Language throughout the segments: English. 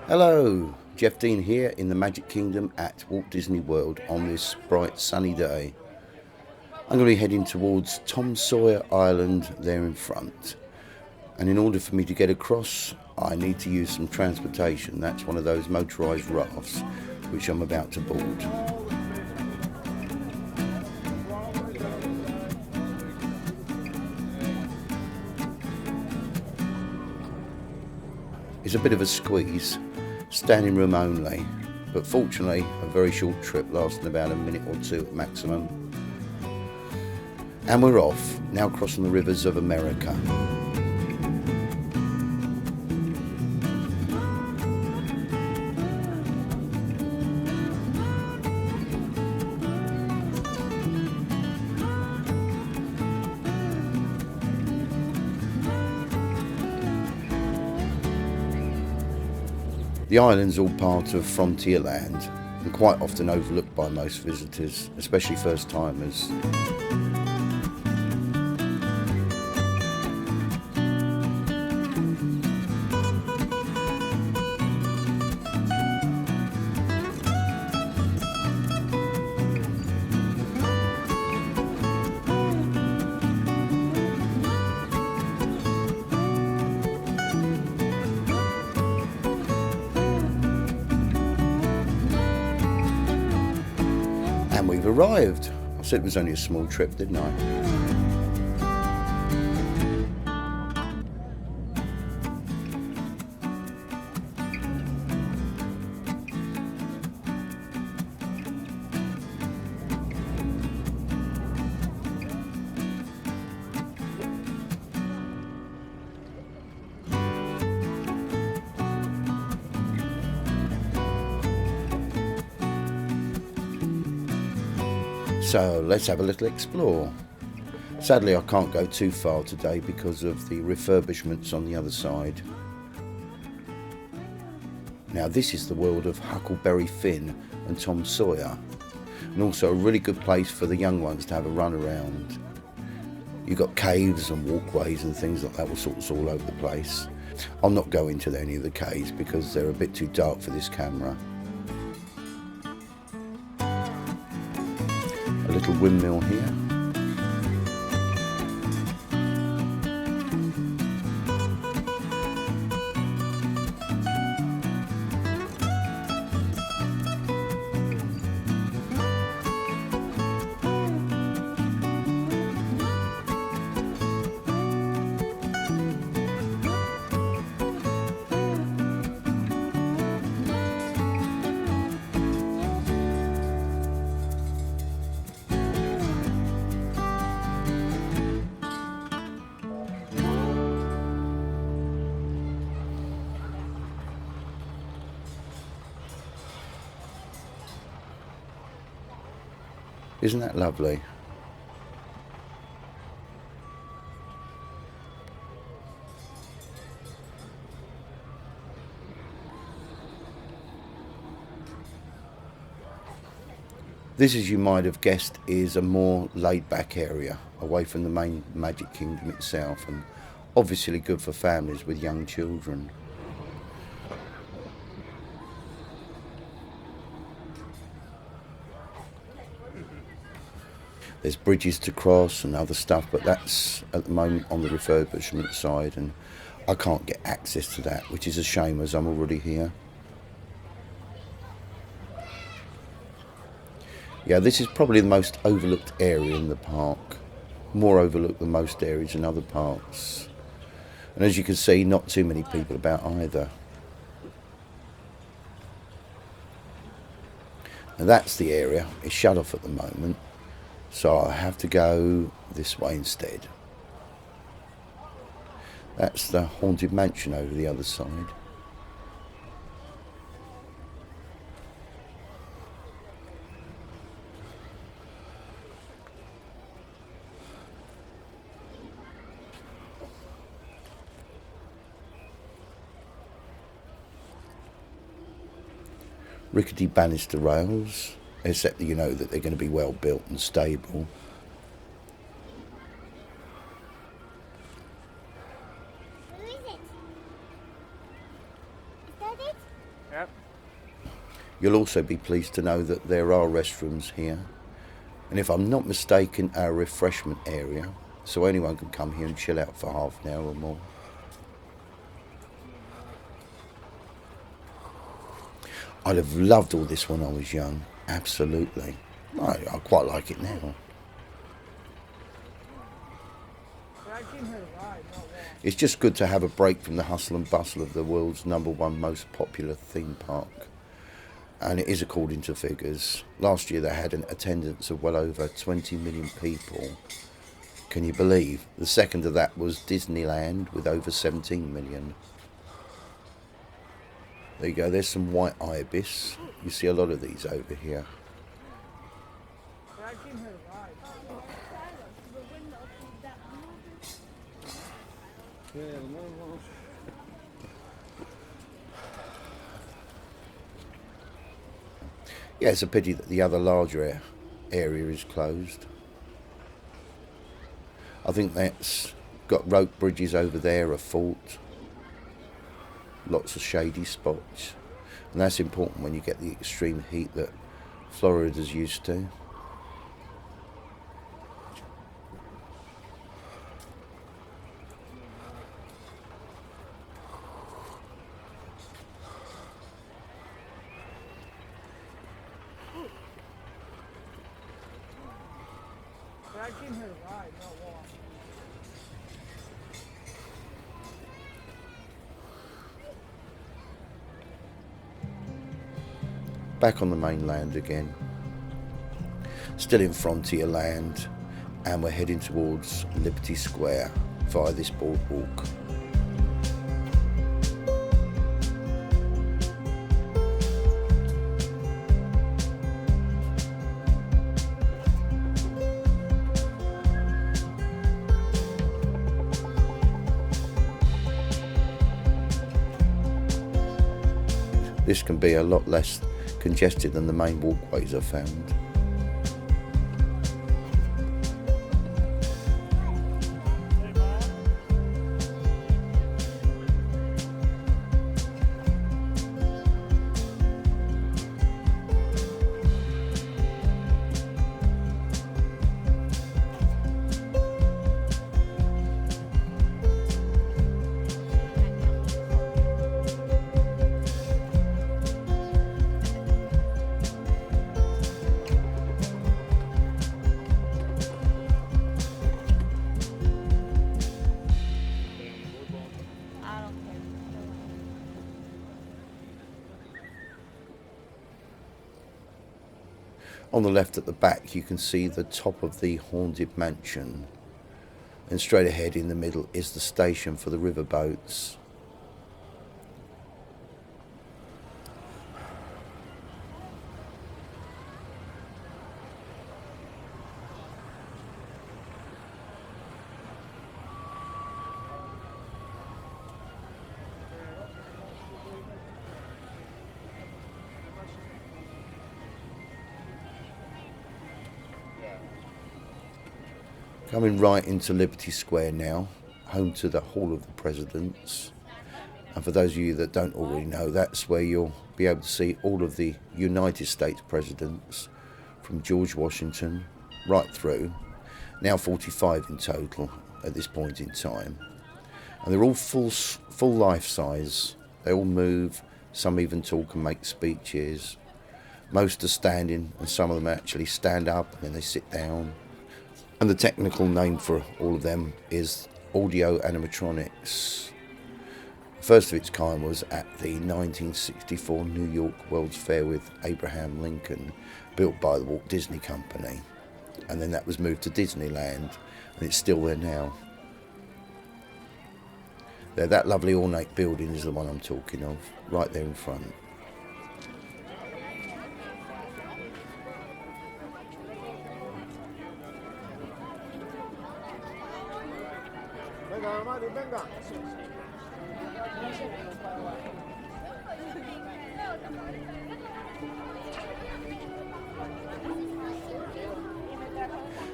Hello, Geoff Dean here in the Magic Kingdom at Walt Disney World on this bright sunny day. I'm going to be heading towards Tom Sawyer Island there in front. And in order for me to get across, I need to use some transportation. That's one of those motorised rafts which I'm about to board. It's a bit of a squeeze, standing room only, but fortunately a very short trip lasting about a minute or two at maximum. And we're off, now crossing the rivers of America. The island's all part of Frontierland and quite often overlooked by most visitors, especially first timers. And we've arrived. I said it was only a small trip, didn't I? So let's have a little explore. Sadly, I can't go too far today because of the refurbishments on the other side. Now this is the world of Huckleberry Finn and Tom Sawyer, and also a really good place for the young ones to have a run around. You've got caves and walkways and things like that, all sorts all over the place. I'll not go into any of the caves because they're a bit too dark for this camera. A little windmill here. Isn't that lovely? This, as you might have guessed, is a more laid-back area, away from the main Magic Kingdom itself, and obviously good for families with young children. There's bridges to cross and other stuff, but that's at the moment on the refurbishment side, and I can't get access to that, which is a shame as I'm already here. Yeah, this is probably the most overlooked area in the park. More overlooked than most areas in other parks. And as you can see, not too many people about either. Now that's the area. It's shut off at the moment. So I have to go this way instead. That's the Haunted Mansion over the other side. Rickety banister rails, except that you know that they're going to be well built and stable. Yep. You'll also be pleased to know that there are restrooms here, and if I'm not mistaken, a refreshment area, so anyone can come here and chill out for half an hour or more. I'd have loved all this when I was young, absolutely. I quite like it now. It's just good to have a break from the hustle and bustle of the world's #1 most popular theme park. And it is according to figures. Last year they had an attendance of well over 20 million people. Can you believe? The second of that was Disneyland with over 17 million. There you go, there's some white ibis. You see a lot of these over here. Yeah, it's a pity that the other larger area is closed. I think that's got rope bridges over there, a fort, lots of shady spots. And that's important when you get the extreme heat that Florida's used to. Back on the mainland again, still in Frontierland, and we're heading towards Liberty Square via this boardwalk. This can be a lot less congested than the main walkways I've found. On the left at the back you can see the top of the haunted mansion, and straight ahead in the middle is the station for the riverboats. Coming right into Liberty Square now, home to the Hall of the Presidents. And for those of you that don't already know, that's where you'll be able to see all of the United States presidents from George Washington right through, now 45 in total at this point in time. And they're all full life size. They all move, some even talk and make speeches. Most are standing, and some of them actually stand up and then they sit down. And the technical name for all of them is audio animatronics. First of its kind was at the 1964 New York World's Fair with Abraham Lincoln, built by the Walt Disney Company. And then that was moved to Disneyland, and it's still there now. There, that lovely ornate building is the one I'm talking of, right there in front.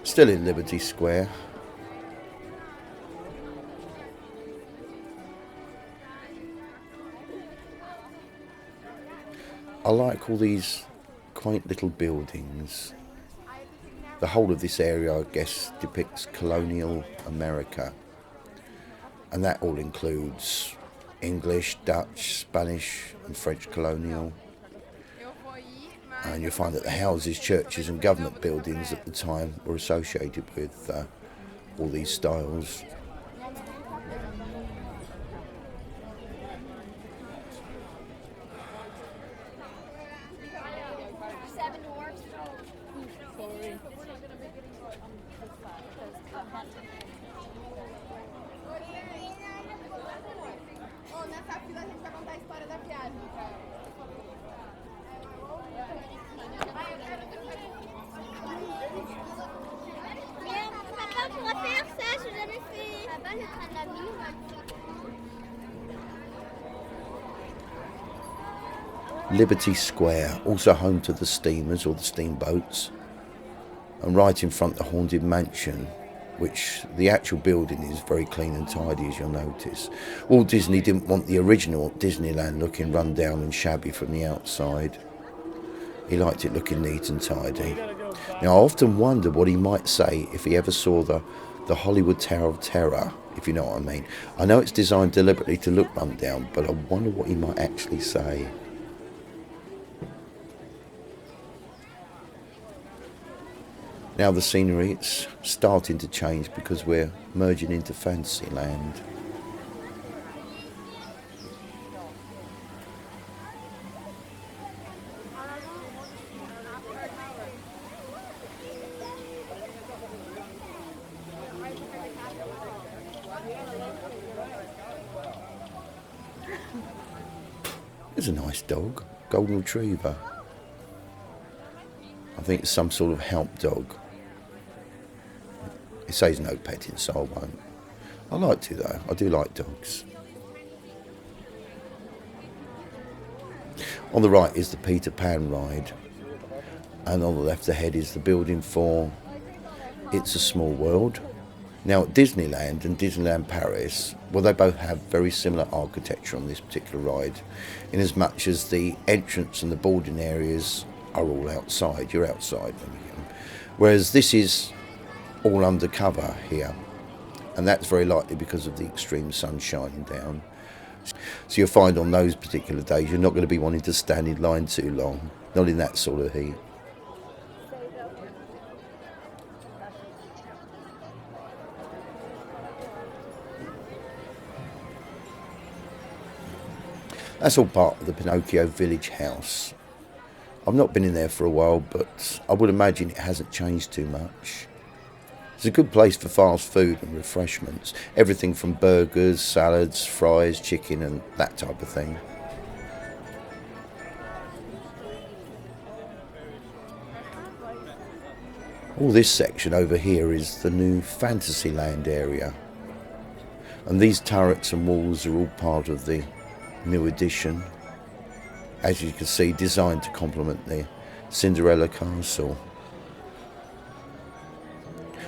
Still in Liberty Square. I like all these quaint little buildings. The whole of this area, I guess, depicts colonial America. And that all includes English, Dutch, Spanish and French colonial. And you'll find that the houses, churches and government buildings at the time were associated with all these styles. Liberty Square, also home to the steamers or the steamboats, and right in front the Haunted Mansion, which the actual building is very clean and tidy, as you'll notice. Walt Disney didn't want the original Disneyland looking run down and shabby from the outside. He liked it looking neat and tidy. Now I often wonder what he might say if he ever saw the Hollywood Tower of Terror, if you know what I mean. I know it's designed deliberately to look run down, but I wonder what he might actually say. Now the scenery, it's starting to change because we're merging into Fantasyland. There's a nice dog, golden retriever. I think it's some sort of help dog. It says no petting, so I won't. I like to though, I do like dogs. On the right is the Peter Pan ride, and on the left ahead is the building for It's a Small World. Now at Disneyland and Disneyland Paris, well, they both have very similar architecture on this particular ride, in as much as the entrance and the boarding areas are all outside, you're outside. Whereas this is all undercover here, and that's very likely because of the extreme sun shining down. So you'll find on those particular days you're not going to be wanting to stand in line too long, not in that sort of heat. That's all part of the Pinocchio Village house. I've not been in there for a while, but I would imagine it hasn't changed too much. It's a good place for fast food and refreshments. Everything from burgers, salads, fries, chicken and that type of thing. All this section over here is the new Fantasyland area. And these turrets and walls are all part of the new addition. As you can see, designed to complement the Cinderella Castle.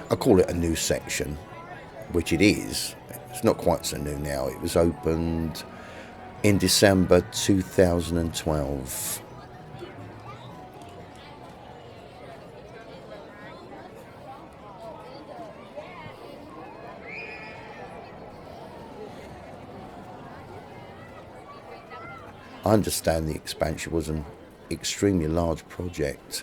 I call it a new section, which it is. It's not quite so new now. It was opened in December 2012. I understand the expansion was an extremely large project,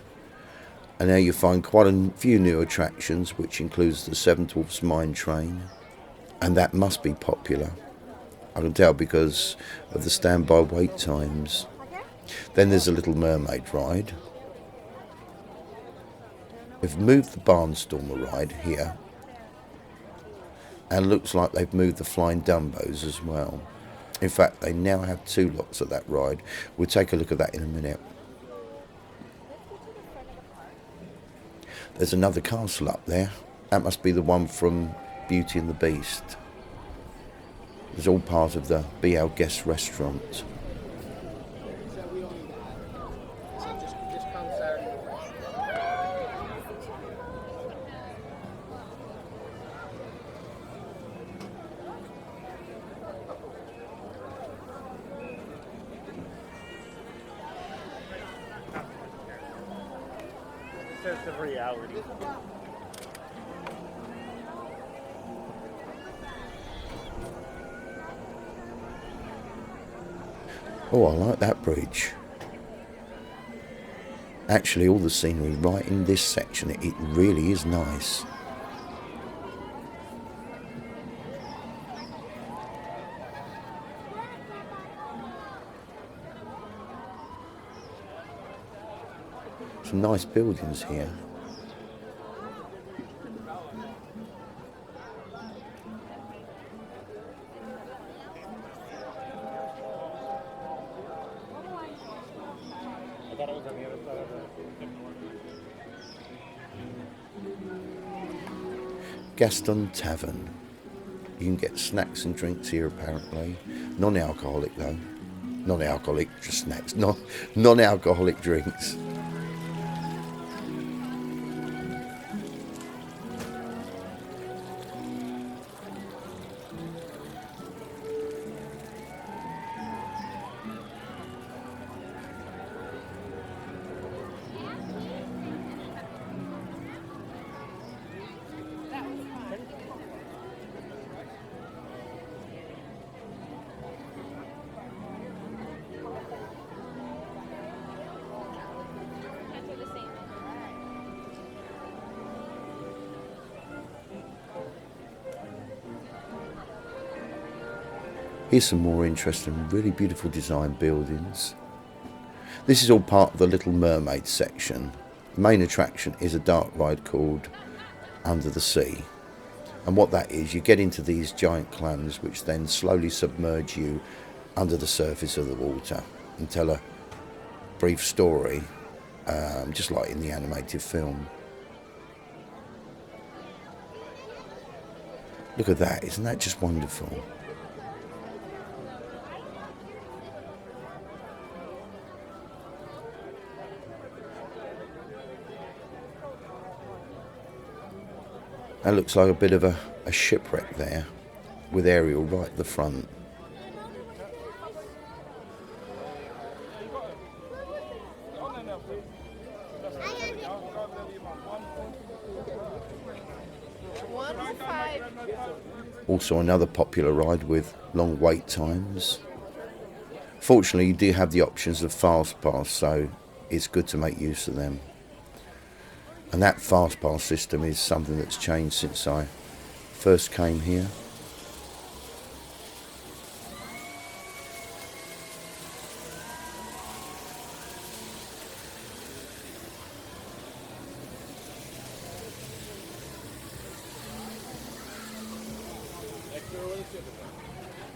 and now you find quite a few new attractions, which includes the Seven Dwarfs Mine Train, and that must be popular. I can tell because of the standby wait times. Then there's a Little Mermaid ride. They've moved the Barnstormer ride here, and looks like they've moved the Flying Dumbos as well. In fact, they now have two lots of that ride. We'll take a look at that in a minute. There's another castle up there. That must be the one from Beauty and the Beast. It's all part of the Be Our Guest restaurant. test of reality. Oh, I like that bridge. Actually, all the scenery right in this section, it really is nice. Some nice buildings here. Gaston Tavern. You can get snacks and drinks here apparently. Non-alcoholic though. Non-alcoholic, just snacks. Non-alcoholic drinks. Here's some more interesting, really beautiful design buildings. This is all part of the Little Mermaid section. The main attraction is a dark ride called Under the Sea. And what that is, you get into these giant clams which then slowly submerge you under the surface of the water and tell a brief story, just like in the animated film. Look at that, isn't that just wonderful? That looks like a bit of a shipwreck there, with Ariel right at the front. Also another popular ride with long wait times. Fortunately, you do have the options of fast pass, so it's good to make use of them. And that fast pass system is something that's changed since I first came here.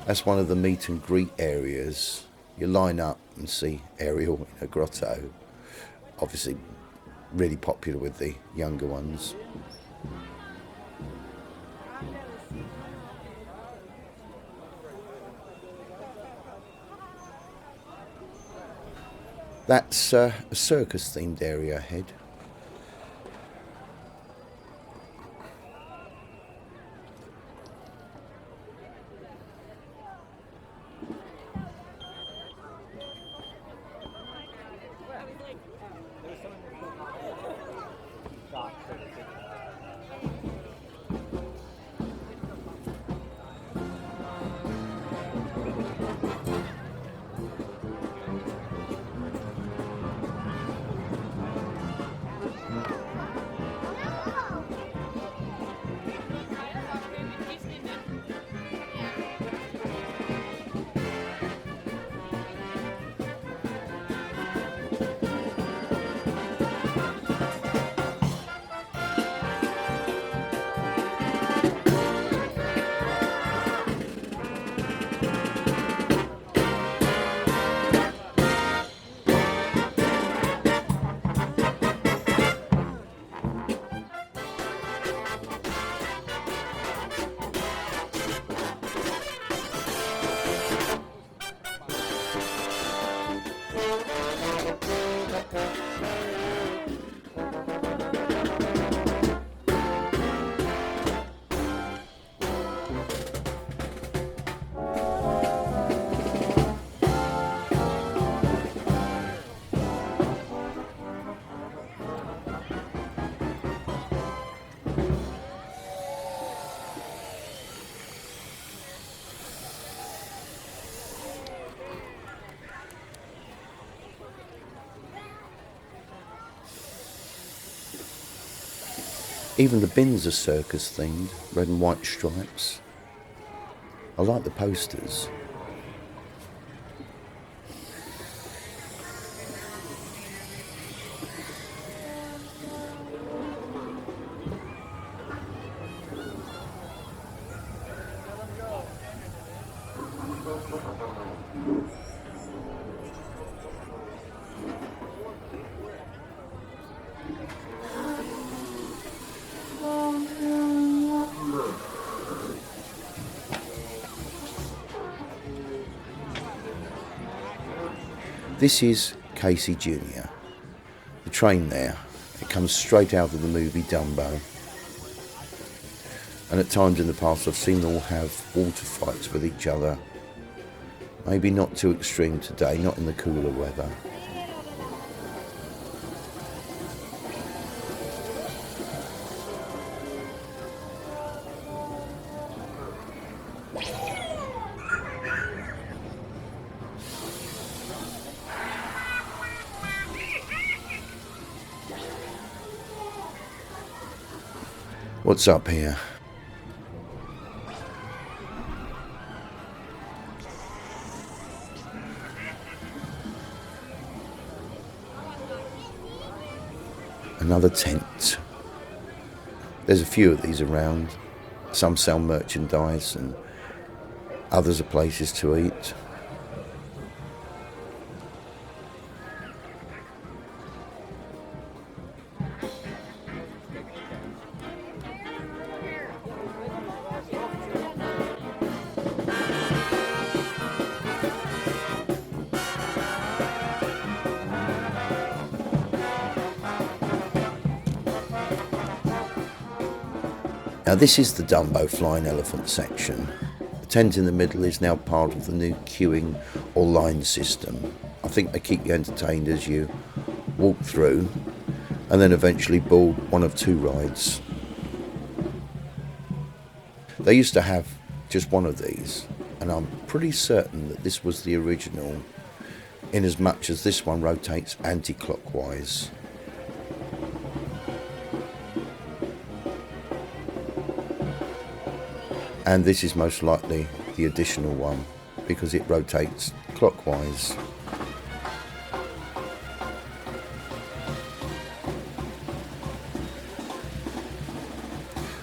That's one of the meet and greet areas. You line up and see Ariel in a grotto. Obviously really popular with the younger ones. That's a circus themed area ahead. Even the bins are circus themed, red and white stripes. I like the posters. This is Casey Jr. The train there, it comes straight out of the movie Dumbo. And at times in the past I've seen them all have water fights with each other. Maybe not too extreme today, not in the cooler weather. What's up here? Another tent. There's a few of these around. Some sell merchandise and others are places to eat. Now this is the Dumbo flying elephant section. The tent in the middle is now part of the new queuing or line system. I think they keep you entertained as you walk through and then eventually board one of two rides. They used to have just one of these, and I'm pretty certain that this was the original, in as much as this one rotates anti-clockwise. And this is most likely the additional one because it rotates clockwise.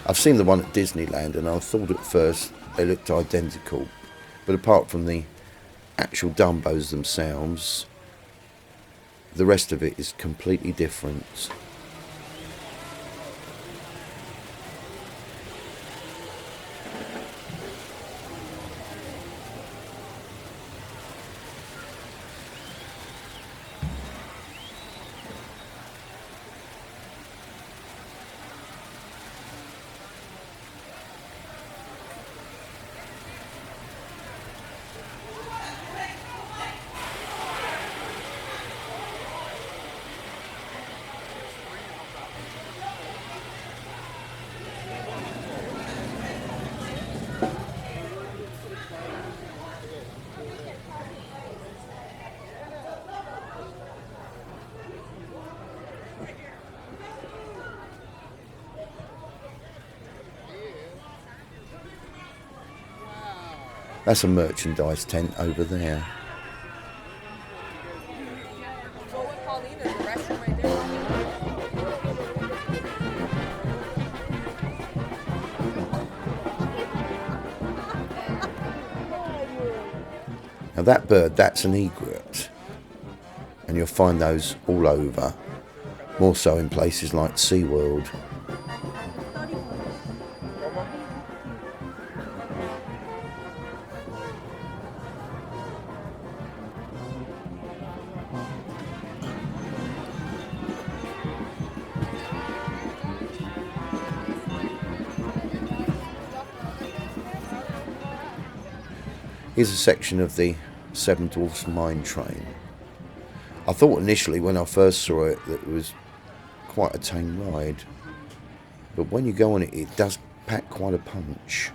I've seen the one at Disneyland and I thought at first they looked identical, but apart from the actual Dumbos themselves, the rest of it is completely different. That's a merchandise tent over there. Now that bird, that's an egret, and you'll find those all over, more so in places like SeaWorld. Here's a section of the Seven Dwarfs Mine Train. I thought initially when I first saw it that it was quite a tame ride, but when you go on it, it does pack quite a punch.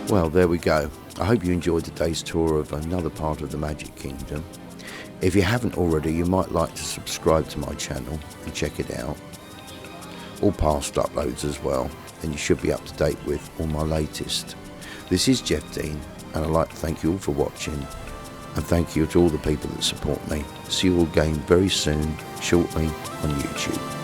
Well, there we go. I hope you enjoyed today's tour of another part of the Magic Kingdom. If you haven't already, you might like to subscribe to my channel and check it out. All past uploads as well, and you should be up to date with all my latest. This is Geoff Dean, and I'd like to thank you all for watching, and thank you to all the people that support me. See you all again very soon, shortly on YouTube.